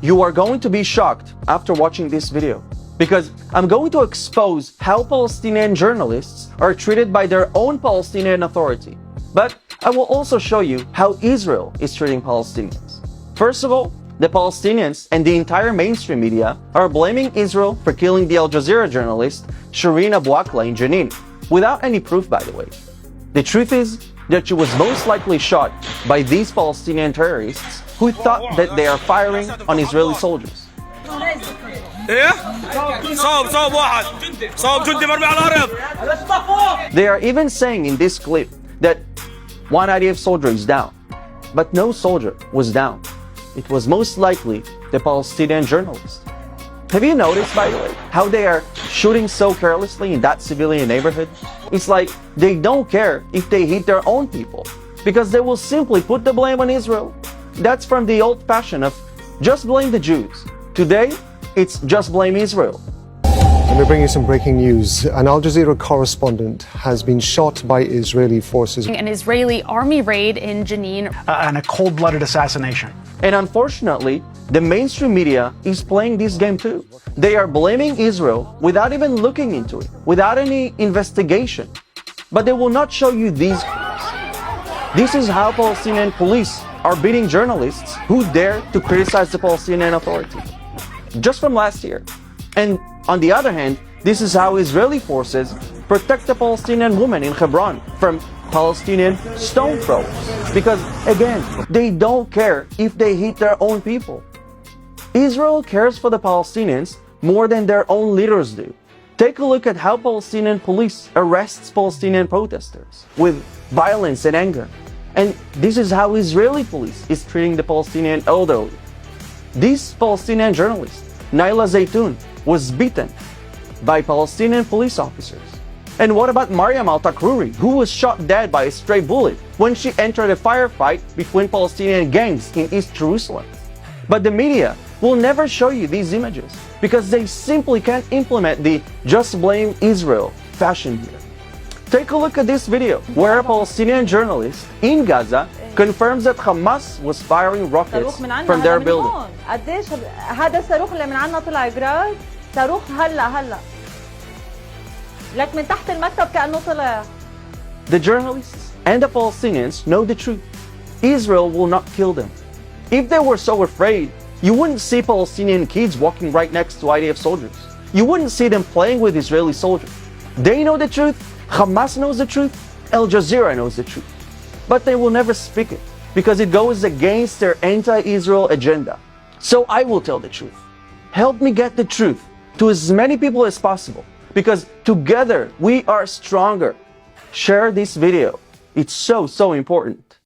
You are going to be shocked after watching this video, because I'm going to expose how Palestinian journalists are treated by their own Palestinian Authority. But I will also show you how Israel is treating Palestinians. First of all, the Palestinians and the entire mainstream media are blaming Israel for killing the Al Jazeera journalist Shireen Abu Akleh in Jenin, without any proof, by the way. The truth is that she was most likely shot by these Palestinian terrorists who thought that they are firing on Israeli soldiers. They are even saying in this clip that one IDF soldier is down, but no soldier was down. It was most likely the Palestinian journalist. Have you noticed, by the way, how they are shooting so carelessly in that civilian neighborhood? It's like they don't care if they hit their own people, because they will simply put the blame on Israel. That's from the old fashion of just blame the Jews. Today, it's just blame Israel. Let me bring you some breaking news. An Al Jazeera correspondent has been shot by Israeli forces. An Israeli army raid in Jenin. And a cold-blooded assassination. And unfortunately, the mainstream media is playing this game too. They are blaming Israel without even looking into it, without any investigation. But they will not show you these clips. This is how Palestinian police are beating journalists who dare to criticize the Palestinian Authority, just from last year. And on the other hand, this is how Israeli forces protect the Palestinian women in Hebron from Palestinian stone throwers. Because again, they don't care if they hit their own people. Israel cares for the Palestinians more than their own leaders do. Take a look at how Palestinian police arrests Palestinian protesters with violence and anger. And this is how Israeli police is treating the Palestinian elderly. This Palestinian journalist, Naila Zaytoun, was beaten by Palestinian police officers. And what about Mariam Al-Takruri, who was shot dead by a stray bullet when she entered a firefight between Palestinian gangs in East Jerusalem? But the media will never show you these images because they simply can't implement the just blame Israel fashion here. Take a look at this video where a Palestinian journalist in Gaza confirms that Hamas was firing rockets from their building. قديش هذا الصاروخ اللي من عنا طلع جراد صاروخ هلا لك من تحت المكتب كأنه طلع. The journalists and the Palestinians know the truth. Israel will not kill them. If they were so afraid, you wouldn't see Palestinian kids walking right next to IDF soldiers. You wouldn't see them playing with Israeli soldiers. They know the truth, Hamas knows the truth, Al Jazeera knows the truth. But they will never speak it because it goes against their anti-Israel agenda. So I will tell the truth. Help me get the truth to as many people as possible, because together we are stronger. Share this video. It's so important.